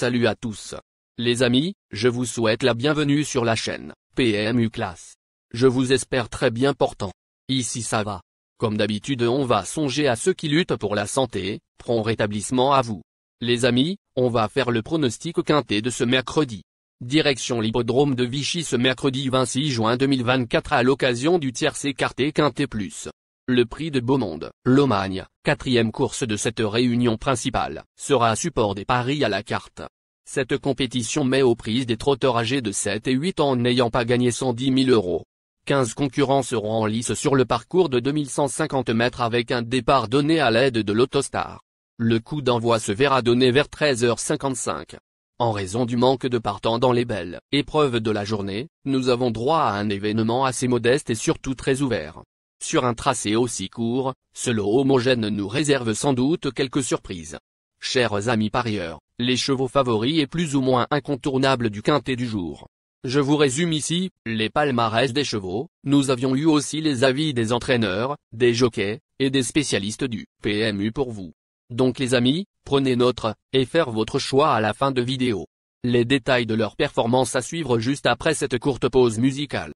Salut à tous. Les amis, je vous souhaite la bienvenue sur la chaîne PMU Classe. Je vous espère très bien portant. Ici ça va. Comme d'habitude on va songer à ceux qui luttent pour la santé, prompt rétablissement à vous. Les amis, on va faire le pronostic quintet de ce mercredi. Direction l'hippodrome de Vichy ce mercredi 26 juin 2024 à l'occasion du tierce écarté quintet plus. Le prix de Beaumonde, Lomagne, quatrième course de cette réunion principale, sera support des paris à la carte. Cette compétition met aux prises des trotteurs âgés de 7 et 8 ans n'ayant pas gagné 110 000 €. 15 concurrents seront en lice sur le parcours de 2150 mètres avec un départ donné à l'aide de l'Autostar. Le coup d'envoi se verra donné vers 13h55. En raison du manque de partants dans les belles épreuves de la journée, nous avons droit à un événement assez modeste et surtout très ouvert. Sur un tracé aussi court, ce lot homogène nous réserve sans doute quelques surprises. Chers amis parieurs, les chevaux favoris et plus ou moins incontournables du quintet du jour. Je vous résume ici, les palmarès des chevaux, nous avions eu aussi les avis des entraîneurs, des jockeys, et des spécialistes du PMU pour vous. Donc les amis, prenez note, et faire votre choix à la fin de vidéo. Les détails de leur performance à suivre juste après cette courte pause musicale.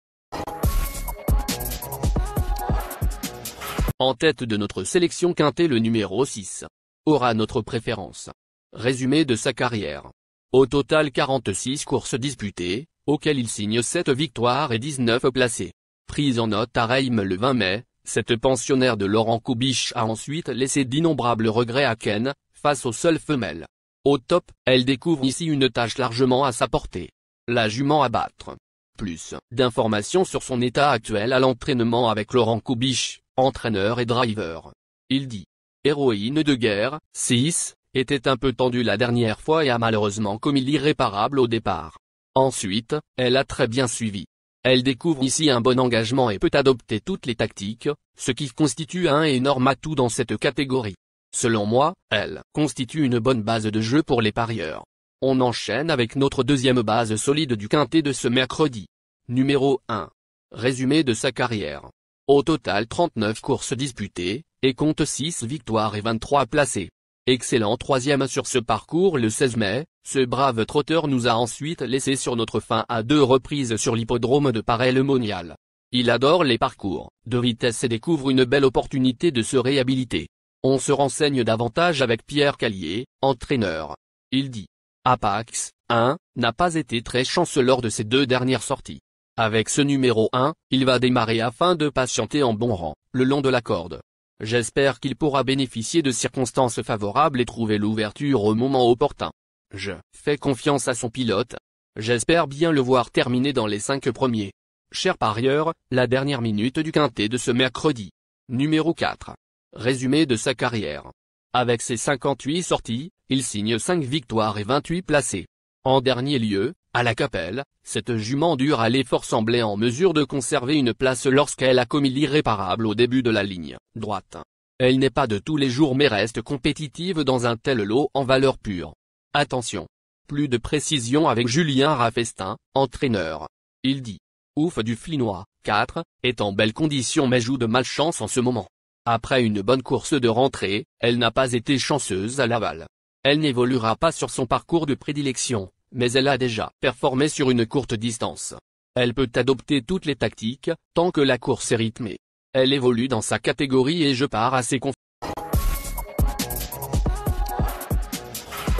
En tête de notre sélection quintet le numéro 6. Aura notre préférence. Résumé de sa carrière. Au total 46 courses disputées, auxquelles il signe 7 victoires et 19 placés. Prise en note à Reims le 20 mai, cette pensionnaire de Laurent Kubisch a ensuite laissé d'innombrables regrets à Ken, face aux seules femelles. Au top, elle découvre ici une tâche largement à sa portée. La jument à battre. Plus d'informations sur son état actuel à l'entraînement avec Laurent Kubisch, entraîneur et driver. Il dit. Héroïne de guerre, 6, était un peu tendue la dernière fois et a malheureusement commis l'irréparable au départ. Ensuite, elle a très bien suivi. Elle découvre ici un bon engagement et peut adopter toutes les tactiques, ce qui constitue un énorme atout dans cette catégorie. Selon moi, elle constitue une bonne base de jeu pour les parieurs. On enchaîne avec notre deuxième base solide du quintet de ce mercredi. Numéro 1. Résumé de sa carrière. Au total 39 courses disputées, et compte 6 victoires et 23 placés. Excellent troisième sur ce parcours le 16 mai, ce brave trotteur nous a ensuite laissé sur notre faim à 2 reprises sur l'hippodrome de Paray-le-Monial. Il adore les parcours de vitesse et découvre une belle opportunité de se réhabiliter. On se renseigne davantage avec Pierre Callier, entraîneur. Il dit. Apax, 1, n'a pas été très chanceux lors de ses 2 dernières sorties. Avec ce numéro 1, il va démarrer afin de patienter en bon rang, le long de la corde. J'espère qu'il pourra bénéficier de circonstances favorables et trouver l'ouverture au moment opportun. Je fais confiance à son pilote. J'espère bien le voir terminer dans les 5 premiers. Chers parieurs, la dernière minute du quintet de ce mercredi. Numéro 4. Résumé de sa carrière. Avec ses 58 sorties, il signe 5 victoires et 28 placés. En dernier lieu, à la Capelle, cette jument dure à l'effort semblait en mesure de conserver une place lorsqu'elle a commis l'irréparable au début de la ligne droite. Elle n'est pas de tous les jours mais reste compétitive dans un tel lot en valeur pure. Attention. Plus de précision avec Julien Raffestin, entraîneur. Il dit. Ouf du Flinois, 4, est en belle condition mais joue de malchance en ce moment. Après une bonne course de rentrée, elle n'a pas été chanceuse à Laval. Elle n'évoluera pas sur son parcours de prédilection, mais elle a déjà performé sur une courte distance. Elle peut adopter toutes les tactiques, tant que la course est rythmée. Elle évolue dans sa catégorie et je pars assez confiant.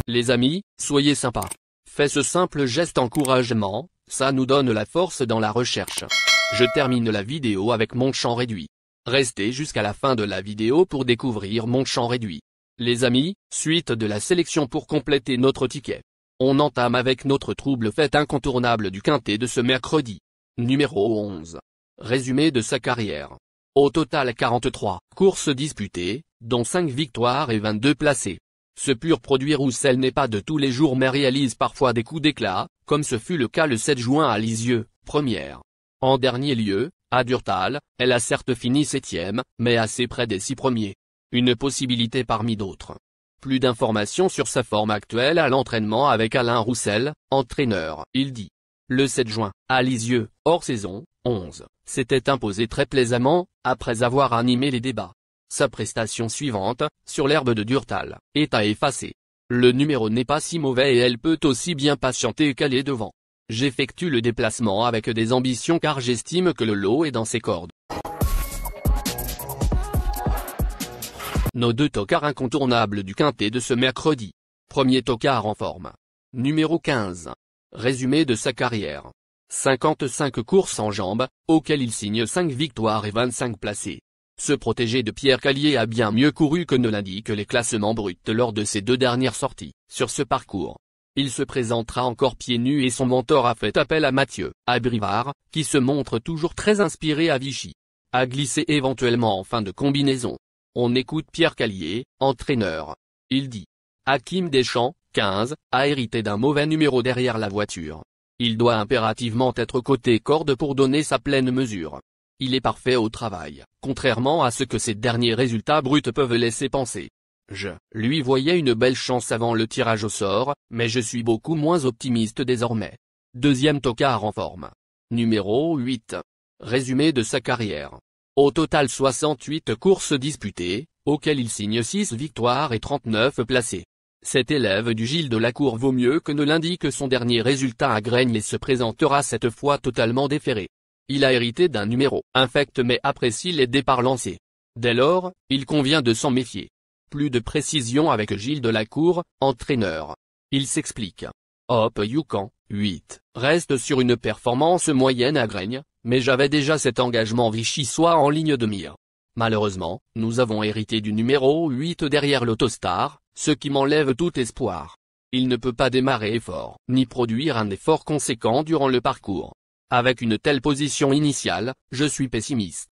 Les amis, soyez sympas. Faites ce simple geste encouragement, ça nous donne la force dans la recherche. Je termine la vidéo avec mon champ réduit. Restez jusqu'à la fin de la vidéo pour découvrir mon champ réduit. Les amis, suite de la sélection pour compléter notre ticket. On entame avec notre trouble fête incontournable du quintet de ce mercredi. Numéro 11. Résumé de sa carrière. Au total 43 courses disputées, dont 5 victoires et 22 placés. Ce pur produit Roussel n'est pas de tous les jours mais réalise parfois des coups d'éclat, comme ce fut le cas le 7 juin à Lisieux, première. En dernier lieu, à Durtal, elle a certes fini 7e, mais assez près des 6 premiers. Une possibilité parmi d'autres. Plus d'informations sur sa forme actuelle à l'entraînement avec Alain Roussel, entraîneur. Il dit. Le 7 juin, à Lisieux, hors saison, 11, s'était imposé très plaisamment, après avoir animé les débats. Sa prestation suivante, sur l'herbe de Durtal, est à effacer. Le numéro n'est pas si mauvais et elle peut aussi bien patienter qu'aller devant. J'effectue le déplacement avec des ambitions car j'estime que le lot est dans ses cordes. Nos deux tocards incontournables du quintet de ce mercredi. Premier tocard en forme. Numéro 15. Résumé de sa carrière. 55 courses en jambes, auxquelles il signe 5 victoires et 25 placés. Ce protégé de Pierre Calier a bien mieux couru que ne l'indiquent les classements bruts lors de ses 2 dernières sorties. Sur ce parcours, il se présentera encore pieds nus et son mentor a fait appel à Mathieu Abrivard, qui se montre toujours très inspiré à Vichy. À glisser éventuellement en fin de combinaison. On écoute Pierre Calier, entraîneur. Il dit. Hakim Deschamps, 15, a hérité d'un mauvais numéro derrière la voiture. Il doit impérativement être côté corde pour donner sa pleine mesure. Il est parfait au travail, contrairement à ce que ses derniers résultats bruts peuvent laisser penser. Je lui voyais une belle chance avant le tirage au sort, mais je suis beaucoup moins optimiste désormais. Deuxième tocard en forme. Numéro 8. Résumé de sa carrière. Au total 68 courses disputées, auxquelles il signe 6 victoires et 39 placés. Cet élève du Gilles de la Cour vaut mieux que ne l'indique son dernier résultat à Graignes et se présentera cette fois totalement déféré. Il a hérité d'un numéro infect mais apprécie les départs lancés. Dès lors, il convient de s'en méfier. Plus de précision avec Gilles de la Cour, entraîneur. Il s'explique. Hop Youcan, 8, reste sur une performance moyenne à Graignes, mais j'avais déjà cet engagement vichysois en ligne de mire. Malheureusement, nous avons hérité du numéro 8 derrière l'Autostar, ce qui m'enlève tout espoir. Il ne peut pas démarrer fort, ni produire un effort conséquent durant le parcours. Avec une telle position initiale, je suis pessimiste.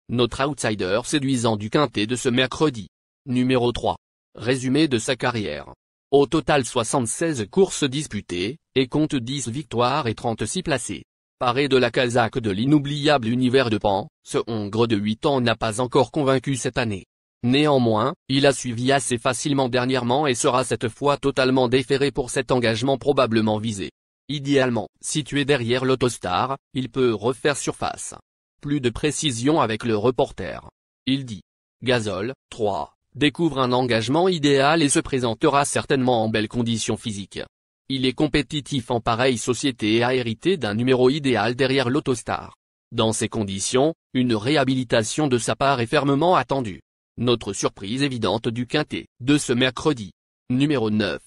Notre outsider séduisant du quintet de ce mercredi. Numéro 3. Résumé de sa carrière. Au total 76 courses disputées, et compte 10 victoires et 36 placés. Paré de la casaque de l'inoubliable Univers de Pan, ce Hongre de 8 ans n'a pas encore convaincu cette année. Néanmoins, il a suivi assez facilement dernièrement et sera cette fois totalement déféré pour cet engagement probablement visé. Idéalement, situé derrière l'Autostar, il peut refaire surface. Plus de précision avec le reporter. Il dit. Gazole, 3, découvre un engagement idéal et se présentera certainement en belles conditions physiques. Il est compétitif en pareille société et a hérité d'un numéro idéal derrière l'Autostar. Dans ces conditions, une réhabilitation de sa part est fermement attendue. Notre surprise évidente du quintet, de ce mercredi. Numéro 9.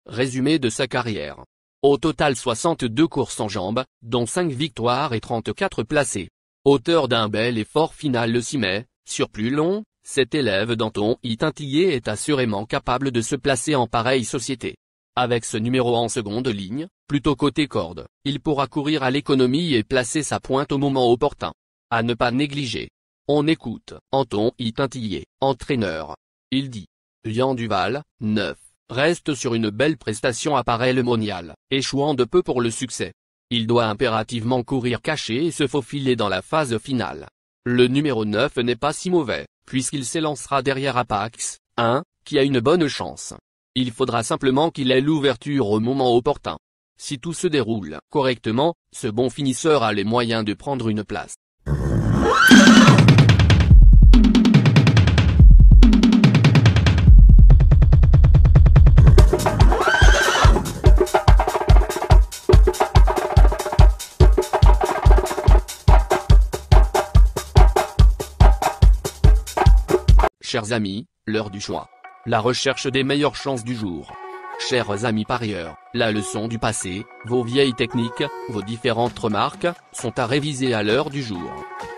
Résumé de sa carrière. Au total 62 courses en jambes, dont 5 victoires et 34 placés. Auteur d'un bel effort final le 6 mai, sur plus long, cet élève d'Anton Hitintillé est assurément capable de se placer en pareille société. Avec ce numéro en seconde ligne, plutôt côté corde, il pourra courir à l'économie et placer sa pointe au moment opportun. À ne pas négliger. On écoute, Anton Hitintillé, entraîneur. Il dit. Lian Duval, 9, reste sur une belle prestation à pareil monial, échouant de peu pour le succès. Il doit impérativement courir caché et se faufiler dans la phase finale. Le numéro 9 n'est pas si mauvais, puisqu'il s'élancera derrière Apax, 1, qui a une bonne chance. Il faudra simplement qu'il ait l'ouverture au moment opportun. Si tout se déroule correctement, ce bon finisseur a les moyens de prendre une place. Chers amis, l'heure du choix. La recherche des meilleures chances du jour. Chers amis parieurs, la leçon du passé, vos vieilles techniques, vos différentes remarques, sont à réviser à l'heure du jour.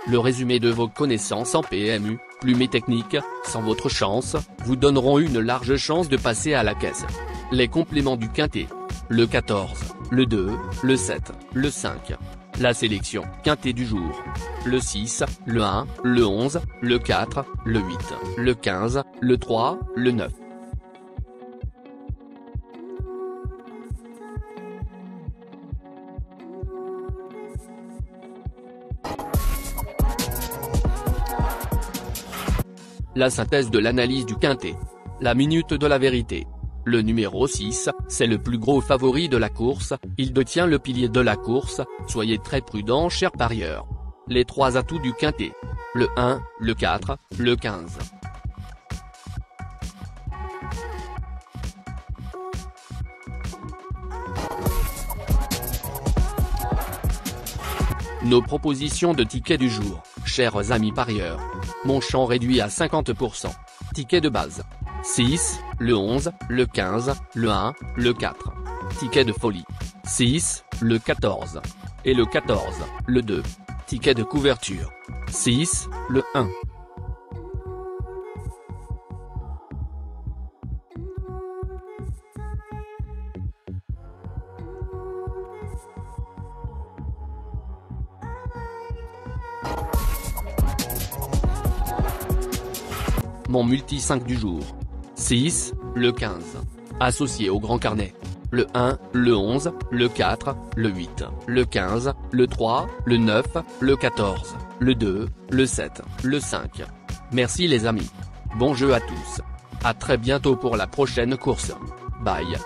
Le résumé de vos connaissances en PMU, plumes et techniques, sans votre chance, vous donneront une large chance de passer à la caisse. Les compléments du quintet. Le 14, le 2, le 7, le 5. La sélection quintet du jour. Le 6, le 1, le 11, le 4, le 8, le 15, le 3, le 9. La synthèse de l'analyse du quintet. La minute de la vérité. Le numéro 6, c'est le plus gros favori de la course, il détient le pilier de la course, soyez très prudents chers parieurs. Les 3 atouts du quintet. Le 1, le 4, le 15. Nos propositions de tickets du jour, chers amis parieurs. Mon champ réduit à 50%. Ticket de base. 6, le 11, le 15, le 1, le 4. Ticket de folie. 6, le 14. Et le 14, le 2. Ticket de couverture. 6, le 1. Mon multi 5 du jour. 6, le 15. Associé au grand carnet. Le 1, le 11, le 4, le 8, le 15, le 3, le 9, le 14, le 2, le 7, le 5. Merci les amis. Bon jeu à tous. À très bientôt pour la prochaine course. Bye.